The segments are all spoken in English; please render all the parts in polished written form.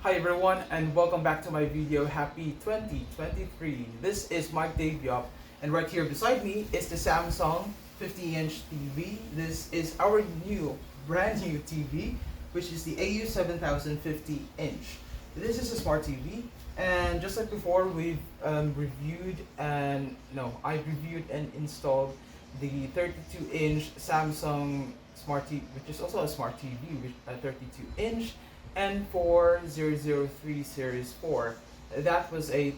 Hi everyone and welcome back to my video. Happy 2023. This is Mike Davyop and right here beside me is the Samsung 50-inch TV. This is our brand new TV, which is the AU7000 50-inch. This is a smart TV, and just like before, we've I reviewed and installed the 32-inch Samsung smart TV, which is also a smart TV with a 32-inch and 4003 Series 4. That was a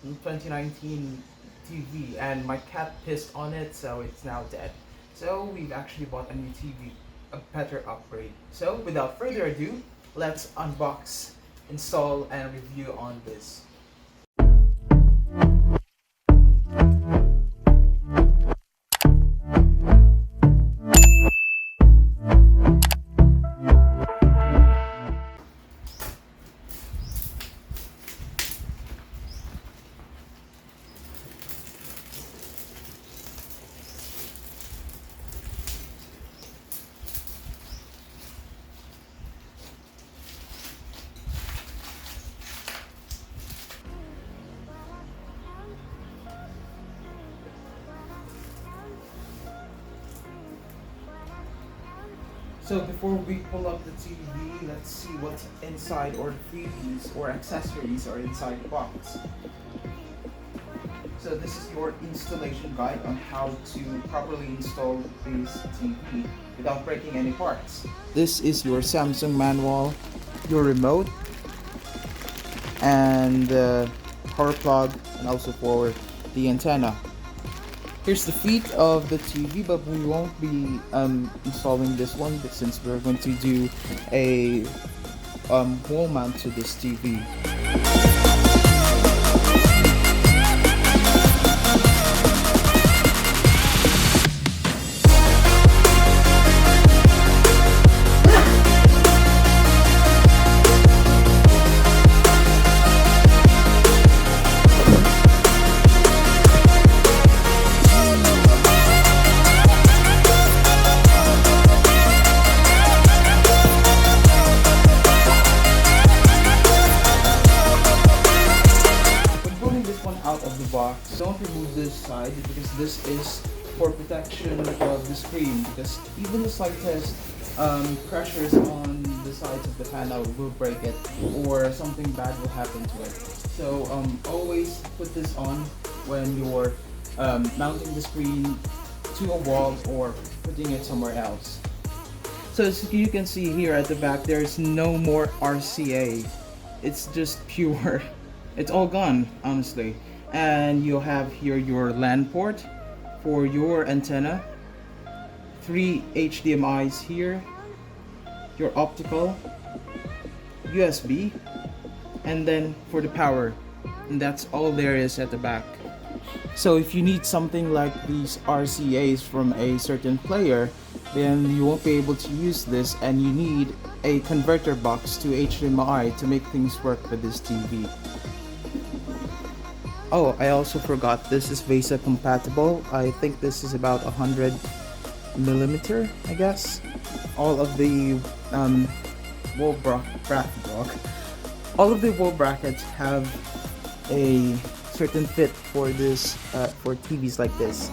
2019 TV, and my cat pissed on it, so it's now dead. So we've actually bought a new TV, a better upgrade. So without further ado, let's unbox, install, and review on this. So before we pull up the TV, let's see what's inside, or freebies or accessories are inside the box. So this is your installation guide on how to properly install this TV without breaking any parts. This is your Samsung manual, your remote, and the power plug, and also for the antenna. Here's the feet of the TV, but we won't be installing this one since we're going to do a wall mount to this TV. Out of the box, don't remove this side because this is for protection of the screen, because even the slightest pressures on the sides of the panel will break it, or something bad will happen to it. So always put this on when you're mounting the screen to a wall or putting it somewhere else. So as you can see here at the back, there's no more RCA. It's just pure. It's all gone, honestly. And you'll have here your LAN port for your antenna, 3 HDMIs here, your optical, USB, and then for the power. And that's all there is at the back. So if you need something like these RCAs from a certain player, then you won't be able to use this, and you need a converter box to HDMI to make things work with this TV. Oh, I also forgot, this is VESA compatible. I think this is about 100mm, I guess. All of the wall brackets have a certain fit for this for TVs like this.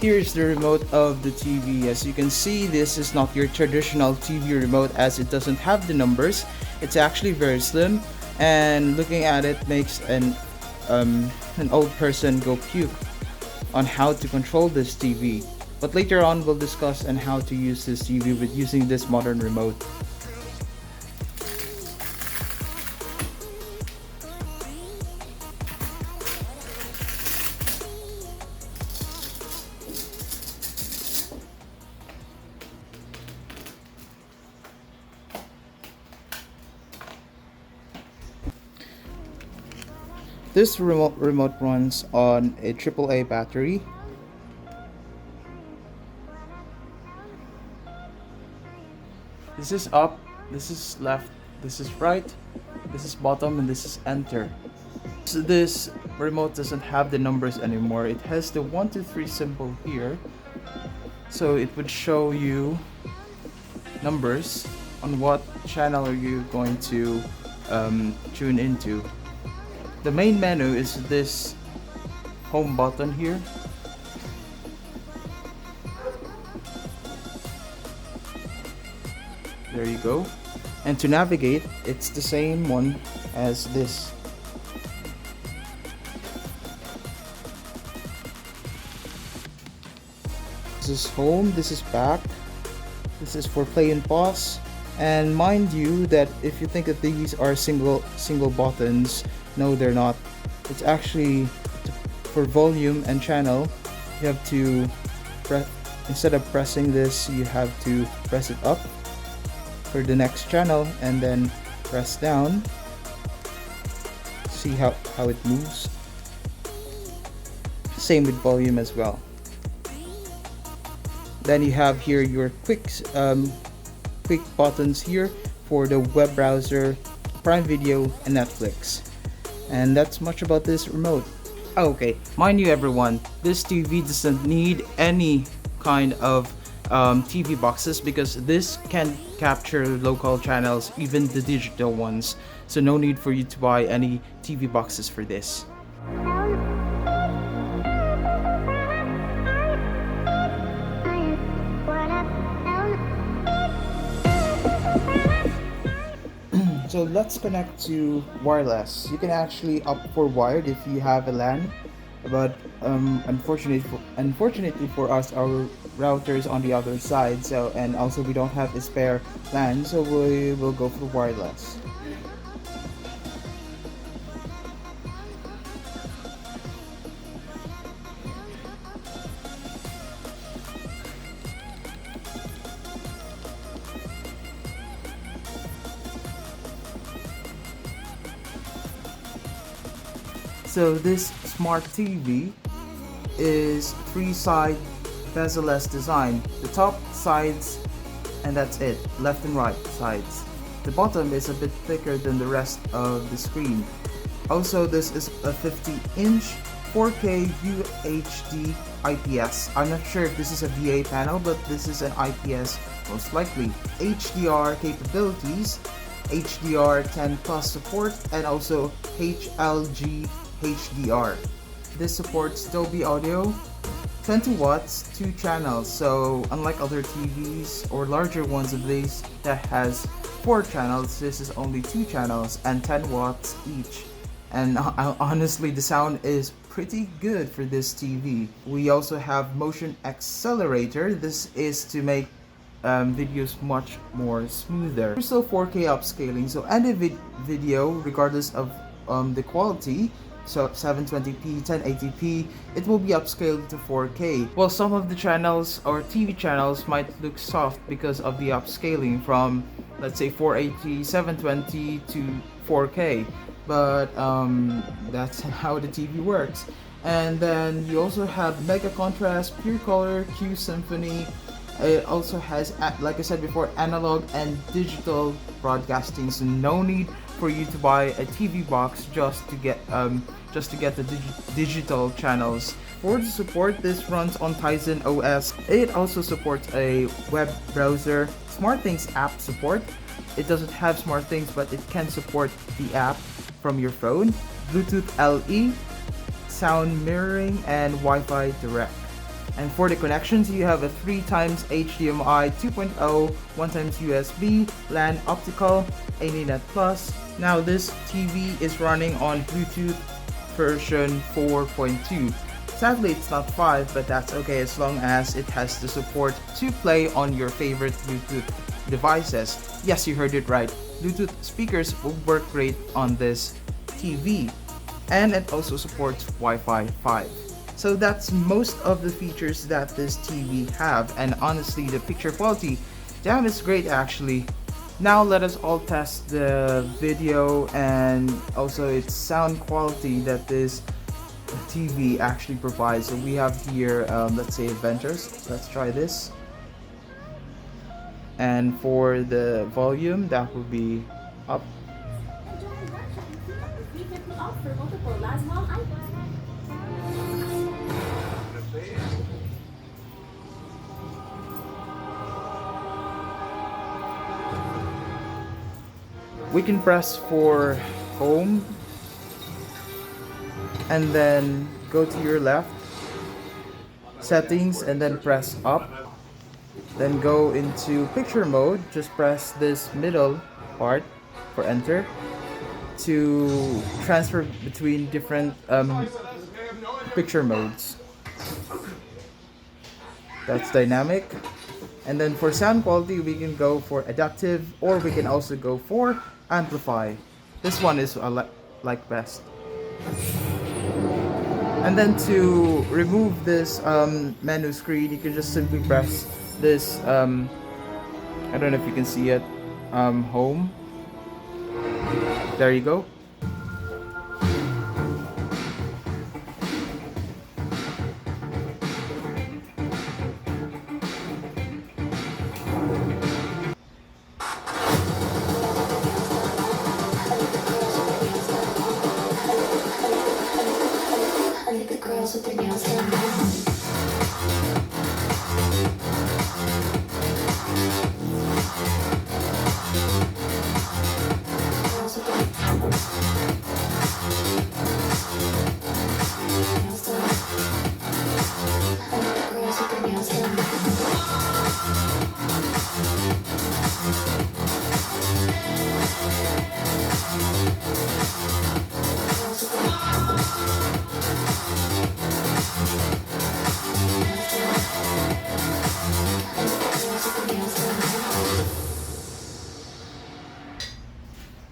Here's the remote of the TV. As you can see, this is not your traditional TV remote, as it doesn't have the numbers. It's actually very slim, and looking at it makes an old person go puke on how to control this TV. But later on, we'll discuss on how to use this TV with using this modern remote. This remote runs on a AAA battery. This is up, this is left, this is right, this is bottom, and this is enter. So this remote doesn't have the numbers anymore. It has the 1 2 3 symbol here, so it would show you numbers on what channel are you going to tune into. The main menu is this home button here. There you go. And to navigate, it's the same one as this. This is home, this is back, this is for play and pause. And mind you that if you think that these are single buttons, no they're not. It's actually for volume and channel. You have to press, instead of pressing this, you have to press it up for the next channel and then press down. See how it moves. Same with volume as well. Then you have here your quick buttons here for the web browser, Prime Video, and Netflix. And that's much about this remote. Okay, mind you everyone, this TV doesn't need any kind of TV boxes because this can capture local channels, even the digital ones. So no need for you to buy any TV boxes for this. So let's connect to wireless. You can actually opt for wired if you have a LAN, but unfortunately for us, our router is on the other side. So and also we don't have a spare LAN, so we will go for wireless. So this smart TV is 3-side bezel-less design. The top sides, and that's it, left and right sides. The bottom is a bit thicker than the rest of the screen. Also, this is a 50-inch 4K UHD IPS. I'm not sure if this is a VA panel, but this is an IPS most likely. HDR capabilities, HDR10 plus support, and also HLG HDR. This supports Dolby Audio, 20 watts, 2 channels. So unlike other TVs or larger ones of these that has 4 channels, this is only 2 channels and 10 watts each. And honestly, the sound is pretty good for this TV. We also have motion accelerator. This is to make videos much more smoother. We're still 4K upscaling, so any video, regardless of the quality, so 720p, 1080p, it will be upscaled to 4K. Well, some of the channels or TV channels might look soft because of the upscaling from, let's say, 480, 720 to 4K, but that's how the TV works. And then you also have Mega Contrast, Pure Color, Q Symphony. It also has, like I said before, analog and digital broadcasting, so no need for you to buy a TV box just to get the digital channels. For the support, this runs on Tizen OS. It also supports a web browser, SmartThings app support. It doesn't have SmartThings, but it can support the app from your phone, Bluetooth LE, sound mirroring, and Wi-Fi direct. And for the connections, you have a 3x HDMI 2.0, 1x USB, LAN optical, AnyNet Plus. Now this TV is running on Bluetooth version 4.2. Sadly, it's not 5, but that's okay as long as it has the support to play on your favorite Bluetooth devices. Yes, you heard it right. Bluetooth speakers will work great on this TV. And it also supports Wi-Fi 5. So that's most of the features that this TV have, and honestly the picture quality, damn, it's great actually. Now let us all test the video and also its sound quality that this TV actually provides. So we have here, let's say Adventures. Let's try this. And for the volume, that will be up. For multiple Laswell items. we can press for home and then go to your left settings and then press up, then go into picture mode. Just press this middle part for enter to transfer between different picture modes. That's dynamic. And then for sound quality, we can go for adaptive, or we can also go for amplify. This one is like best. And then to remove this menu screen, you can just simply press this, I don't know if you can see it, home. There you go. Girls with their nails done.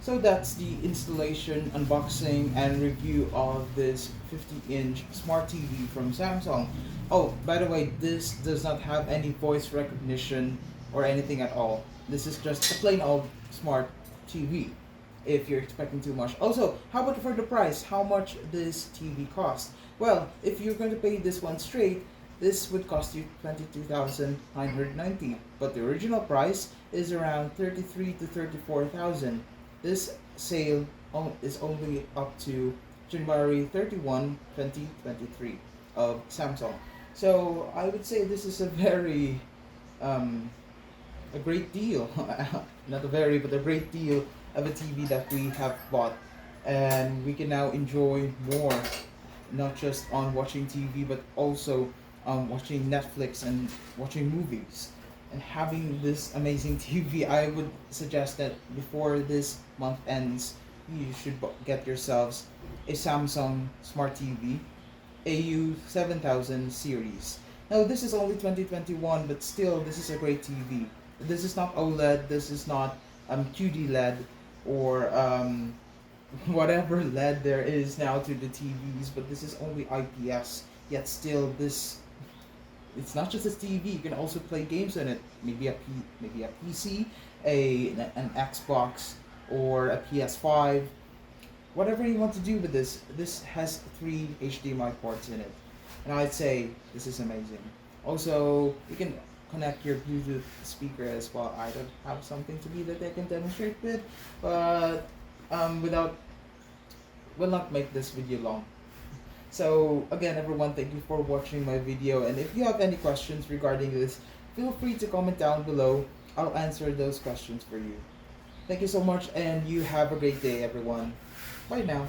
So that's the installation, unboxing, and review of this 50-inch smart TV from Samsung. Oh, by the way, this does not have any voice recognition or anything at all. This is just a plain old smart TV, if you're expecting too much. Also, how about for the price? How much this TV cost? Well, if you're going to pay this one straight, this would cost you 22,990, but the original price is around 33 to 34,000. This sale is only up to January 31, 2023 of Samsung. So I would say this is a very a great deal. Not a very, but a great deal of a TV that we have bought, and we can now enjoy more, not just on watching TV, but also watching Netflix and watching movies. And having this amazing TV, I would suggest that before this month ends, you should get yourselves a Samsung Smart TV AU7000 series. Now this is only 2021, but still this is a great TV. This is not OLED, this is not QD LED or whatever LED there is now to the TVs, but this is only IPS. Yet still this, it's not just a TV. You can also play games on it. Maybe a PC, an Xbox, or a PS5. Whatever you want to do with this. This has 3 HDMI ports in it, and I'd say this is amazing. Also, you can connect your Bluetooth speaker as well. I don't have something to be that I can demonstrate with, but will not make this video long. So again, everyone, thank you for watching my video, and if you have any questions regarding this, feel free to comment down below. I'll answer those questions for you. Thank you so much, and you have a great day, everyone. Bye now.